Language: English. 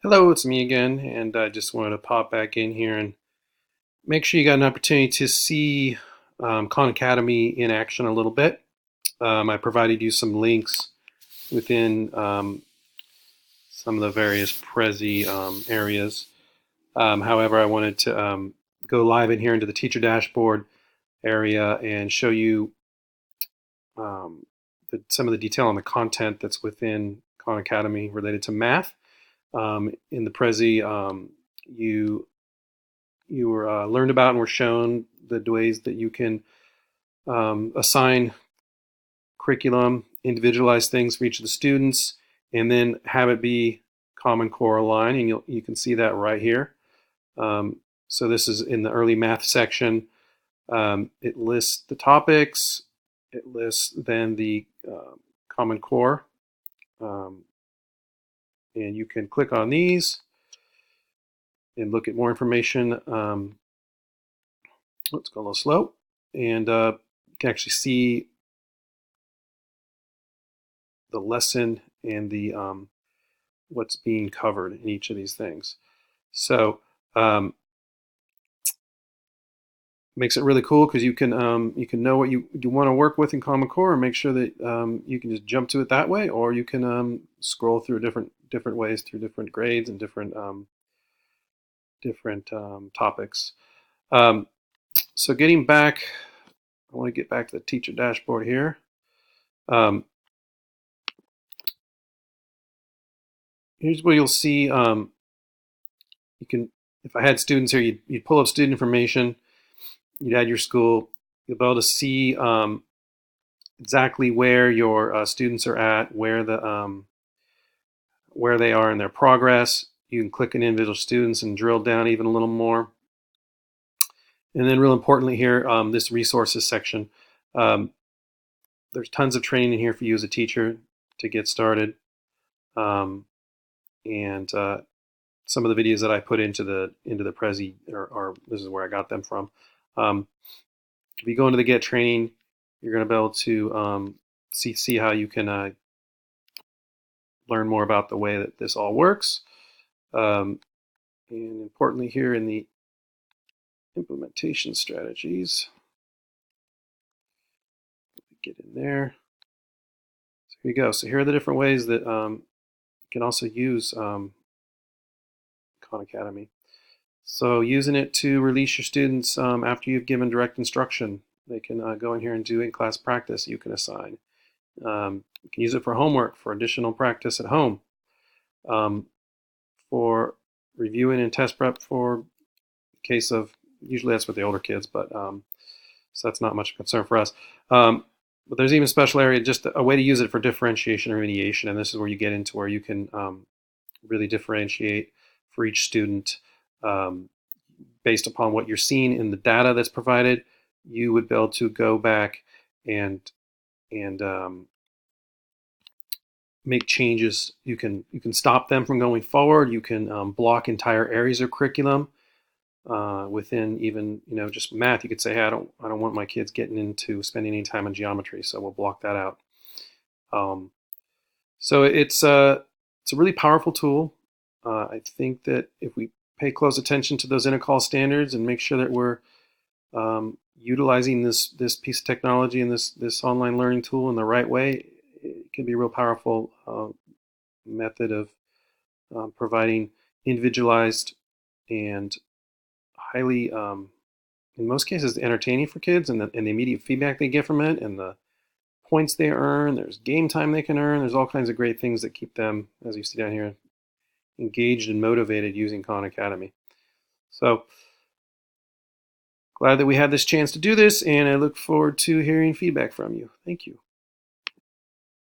Hello, it's me again, and I just wanted to pop back in here and make sure you got an opportunity to see Khan Academy in action a little bit. I provided you some links within some of the various Prezi areas. However, I wanted to go live in here into the teacher dashboard area and show you um, some of the detail on the content that's within Khan Academy related to math. In the Prezi, you were learned about and were shown the ways that you can assign curriculum, individualize things for each of the students, and then have it be Common Core aligned. And you can see that right here. So this is in the early math section. It lists the topics. It lists then the Common Core. And you can click on these and look at more information. Let's go a little slow. And you can actually see the lesson and the what's being covered in each of these things. So makes it really cool because you can know what you want to work with in Common Core and make sure that you can just jump to it that way, or you can scroll through different ways through different grades and different topics. So getting back, I want to get back to the teacher dashboard here. Here's where you'll see, you can, if I had students here, you'd pull up student information, you'd add your school, you'll be able to see exactly where your students are at, where they are in their progress. You can click on individual students and drill down even a little more. And then real importantly here, this resources section. There's tons of training in here for you as a teacher to get started. And some of the videos that I put into the Prezi are this is where I got them from. If you go into the Get Training, you're going to be able to see how you can learn more about the way that this all works. And importantly here in the implementation strategies, get in there. So here you go. So here are the different ways that you can also use Khan Academy. So using it to release your students after you've given direct instruction, they can go in here and do in-class practice you can assign. You can use it for homework, for additional practice at home, for reviewing and test prep for case of, usually that's with the older kids, but so that's not much concern for us. But there's even a special area, just a way to use it for differentiation or remediation, and this is where you get into where you can really differentiate for each student based upon what you're seeing in the data that's provided. You would be able to go back and make changes. You can stop them from going forward. You can block entire areas of curriculum within even just math. You could say, hey, I don't want my kids getting into spending any time on geometry, so we'll block that out. So it's a really powerful tool. I think that if we pay close attention to those intercall standards and make sure that we're utilizing this piece of technology and this online learning tool in the right way, it can be a real powerful method of providing individualized and highly, in most cases, entertaining for kids, and the immediate feedback they get from it, and the points they earn. There's game time they can earn. There's all kinds of great things that keep them, as you see down here, engaged and motivated using Khan Academy. So glad that we had this chance to do this, and I look forward to hearing feedback from you. Thank you.